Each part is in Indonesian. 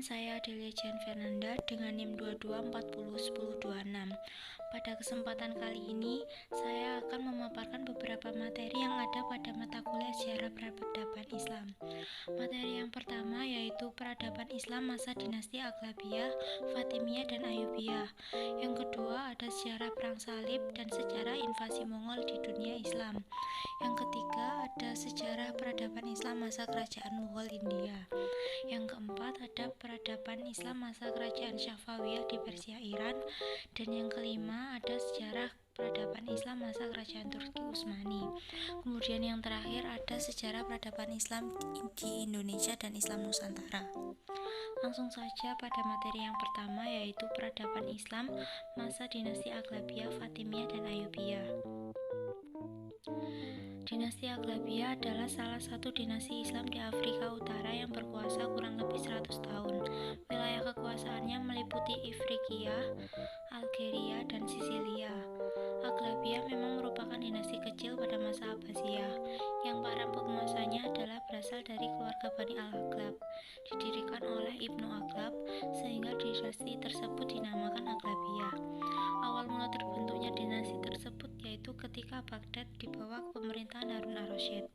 saya Adelia Jan Fernanda dengan NIM 22401026. Pada kesempatan kali ini, saya akan memaparkan beberapa materi yang ada pada mata kuliah sejarah peradaban Islam. Materi yang pertama yaitu peradaban Islam masa dinasti Aghlabiyah, Fatimiyah, dan Ayyubiyah. Yang kedua ada sejarah perang salib dan sejarah invasi Mongol di dunia Islam. Yang ketiga ada sejarah peradaban Islam masa kerajaan Mughal India. Yang keempat ada peradaban Islam masa kerajaan Safawiyah di Persia Iran. Dan yang kelima ada sejarah peradaban Islam masa kerajaan Turki Utsmani. Kemudian yang terakhir ada sejarah peradaban Islam di Indonesia dan Islam Nusantara. Langsung saja pada materi yang pertama yaitu peradaban Islam masa dinasti Aghlabiyah, Fatimiyah, dan Ayyubiyah. Dinasti Aghlabiyah adalah salah satu dinasti Islam di Afrika Utara yang berkuasa kurang lebih 100 tahun. Wilayah kekuasaannya meliputi Ifriqiya, Algeria, dan Sisilia. Aghlabiyah memang merupakan dinasti kecil pada masa Abbasiyah, yang para penguasanya adalah berasal dari keluarga Bani Al-Aghlab, didirikan oleh Ibnu Aghlab, sehingga dinasti tersebut dinamakan Aghlabiyah. Awal mula terbentuknya dinasti tersebut yaitu ketika Baghdad di bawah pemerintahan Harun ar-Rasyid.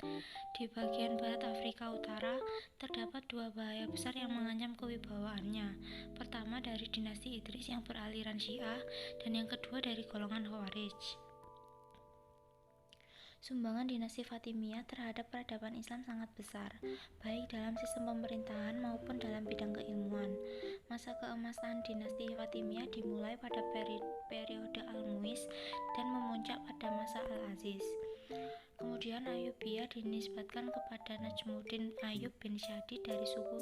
Di bagian barat Afrika Utara terdapat dua bahaya besar yang mengancam kewibawaannya. Pertama dari dinasti Idris yang beraliran Syiah, dan yang kedua dari golongan Khawarij. Sumbangan dinasti Fatimiyah terhadap peradaban Islam sangat besar, baik dalam sistem pemerintahan maupun dalam bidang keilmuan. Masa keemasan dinasti Fatimiyah dimulai pada periode Al-Muiz dan memuncak pada masa Al-Aziz. Kemudian Ayyubiyah dinisbatkan kepada Najmuddin Ayyub bin Syadid dari suku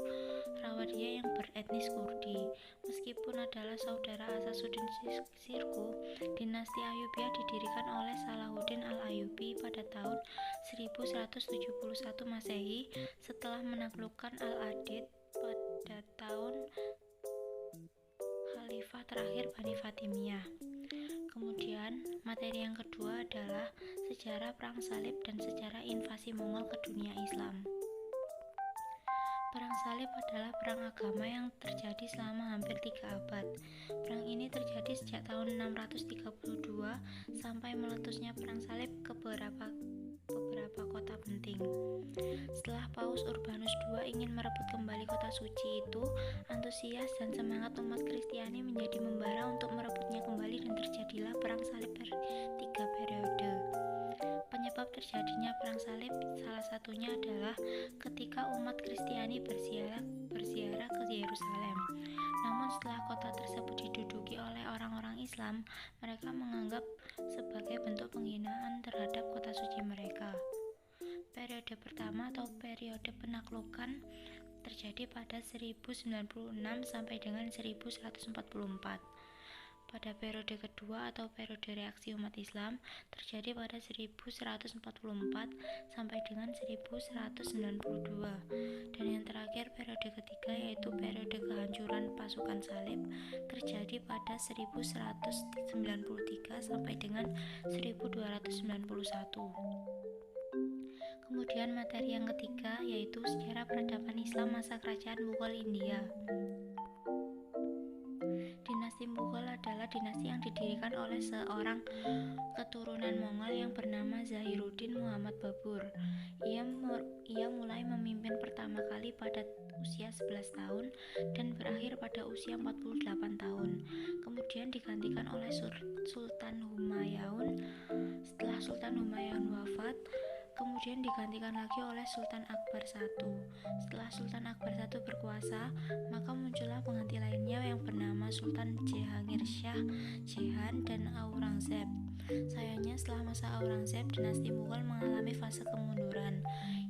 Rawadiyah yang beretnis Kurdi. Meskipun adalah saudara Asasuddin Sirkuh, dinasti Ayyubiyah didirikan oleh Salahuddin Al-Ayyubi pada tahun 1171 Masehi setelah menaklukkan Al-Adid pada tahun Khalifah terakhir Bani Fatimiyah. Kemudian, materi yang kedua adalah sejarah perang salib dan sejarah invasi Mongol ke dunia Islam. Perang salib adalah perang agama yang terjadi selama hampir 3 abad. Perang ini terjadi sejak tahun 632 sampai meletusnya perang salib ke beberapa kota penting. Setelah Paus Urbanus II ingin merebut kembali kota suci itu, antusias dan semangat umat Kristiani menjadi membara untuk merebutnya kembali dan terjadilah perang salib 3 periode. Penyebab terjadinya perang salib salah satunya adalah ketika umat Kristiani berziarah ke Yerusalem. Namun setelah kota tersebut diduduki oleh orang-orang Islam, mereka menganggap sebagai bentuk penghinaan terhadap kota suci mereka. Periode pertama atau periode penaklukan terjadi pada 1096 sampai dengan 1144. Pada periode kedua atau periode reaksi umat Islam terjadi pada 1144 sampai dengan 1192. Dan yang terakhir periode ketiga yaitu periode kehancuran pasukan salib terjadi pada 1193 sampai dengan 1291. Kemudian materi yang ketiga yaitu sejarah peradaban Islam masa kerajaan Mughal India. Dinasti Mughal adalah dinasti yang didirikan oleh seorang keturunan Mongol yang bernama Zahiruddin Muhammad Babur. Ia mulai memimpin pertama kali pada usia 11 tahun dan berakhir pada usia 48 tahun. Kemudian digantikan oleh Sultan Humayun. Setelah Sultan Humayun wafat, kemudian digantikan lagi oleh Sultan Akbar I. Setelah Sultan Akbar I berkuasa, maka muncullah pengganti lainnya yang bernama Sultan Jahangir Shah Jahan dan Aurangzeb. Sayangnya setelah masa Aurangzeb, dinasti Mughal mengalami fase kemunduran.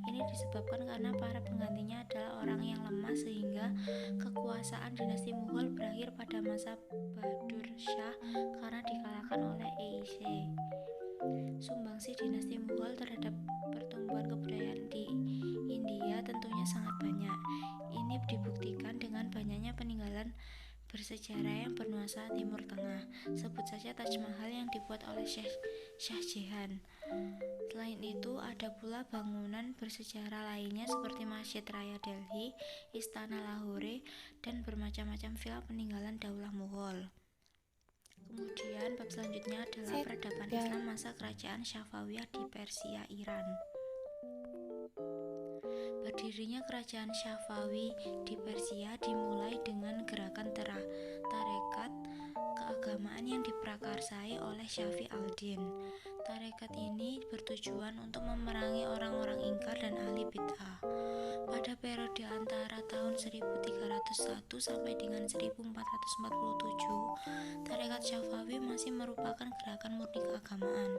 Ini disebabkan karena para penggantinya adalah orang yang lemah sehingga kekuasaan dinasti Mughal berakhir pada masa Bahadur Shah karena dikalahkan oleh EIC. Sumbangsi dinasti Mughal terhadap pertumbuhan kebudayaan di India tentunya sangat banyak. Ini dibuktikan dengan banyaknya peninggalan bersejarah yang bernuansa Timur Tengah. Sebut saja Taj Mahal yang dibuat oleh Shah Jahan. Selain itu, ada pula bangunan bersejarah lainnya seperti Masjid Raya Delhi, Istana Lahore, dan bermacam-macam villa peninggalan Daulah Mughal. Kemudian bab selanjutnya adalah peradaban Islam masa kerajaan Safawiyah di Persia, Iran. Berdirinya kerajaan Safawi di Persia dimulai dengan gerakan tarekat keagamaan yang diprakarsai oleh Syafi al-Din. Tarekat ini bertujuan untuk memerangi orang-orang ingkar dan ahli bid'ah. Pada periode antara tahun 1301 sampai dengan 1447, Tarekat Syafawi masih merupakan gerakan murni keagamaan.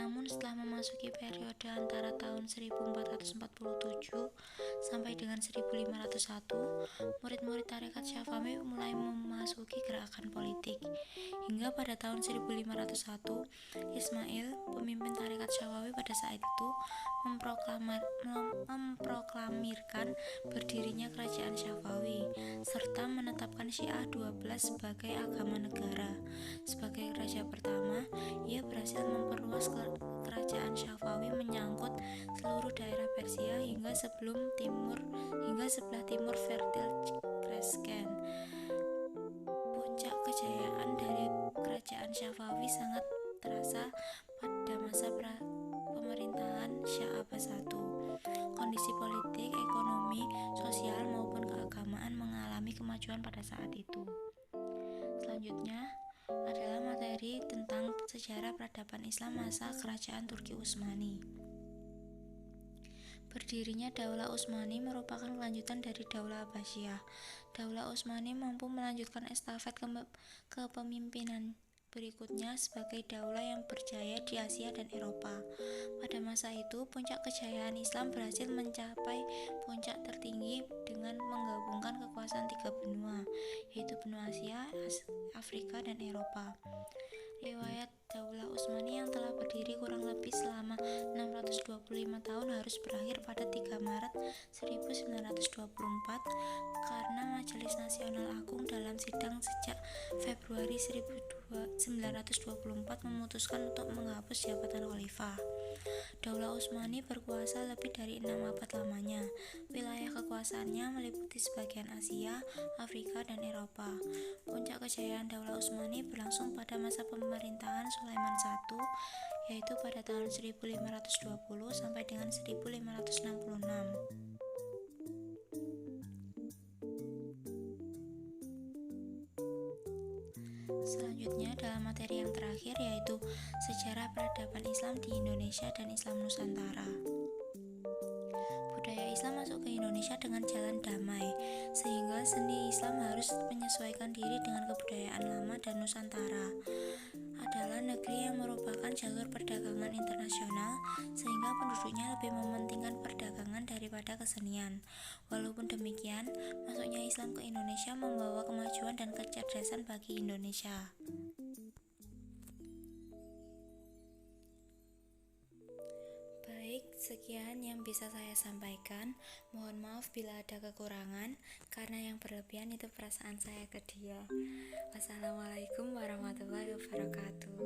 Namun setelah memasuki periode antara tahun 1447 sampai dengan 1501, murid-murid Tarekat Syafawi mulai memasuki gerakan politik. Hingga pada tahun 1501, Ismail, pemimpin Tarekat Syafawi pada saat itu, memproklamirkan berdirinya kerajaan Syafawi serta menetapkan Syiah 12 sebagai agama negara. Sebagai raja pertama, ia berhasil memperluas kerajaan Syafawi menyangkut seluruh daerah Persia hingga sebelah timur Fertile Crescent. Puncak kejayaan dari kerajaan Syafawi sangat terasa pada masa pemerintahan Shah Abbas I. Kondisi politik, ekonomi, sosial maupun keagamaan mengalami kemajuan pada saat itu. Selanjutnya adalah materi tentang sejarah peradaban Islam masa kerajaan Turki Utsmani. Berdirinya Daulah Utsmani merupakan kelanjutan dari Daulah Abbasiyah. Daulah Utsmani mampu melanjutkan estafet kepemimpinan berikutnya sebagai daulah yang berjaya di Asia dan Eropa. Pada masa itu, puncak kejayaan Islam berhasil mencapai puncak tertinggi dengan menggabungkan kekuasaan tiga benua, yaitu benua Asia, Afrika, dan Eropa. Riwayat Daulah Utsmani yang telah berdiri kurang lebih selama 625 tahun harus berakhir pada 3 Maret 1924 karena Majelis Nasional Agung dalam sidang sejak Februari 1924 memutuskan untuk menghapus jabatan khalifah. Daulah Utsmani berkuasa lebih dari 6 abad lamanya. Wilayah kekuasaannya meliputi sebagian Asia, Afrika, dan Eropa. Puncak kejayaan Daulah Utsmani berlangsung pada masa pemerintahan Sulaiman I, yaitu pada tahun 1520 sampai dengan 1566. Selanjutnya dalam materi yang terakhir yaitu sejarah peradaban Islam di Indonesia dan Islam Nusantara. Budaya Islam masuk ke Indonesia dengan jalan damai, sehingga seni Islam harus menyesuaikan diri dengan kebudayaan lama dan Nusantara adalah negeri yang merupakan jalur perdagangan internasional, sehingga penduduknya lebih mementingkan perdagangan daripada kesenian. Walaupun demikian, masuknya Islam ke Indonesia membawa kemajuan dan kecerdasan bagi Indonesia. Baik, sekian yang bisa saya sampaikan. Mohon maaf bila ada kekurangan, karena yang berlebihan itu perasaan saya ke dia. Wassalamualaikum warahmatullahi wabarakatuh.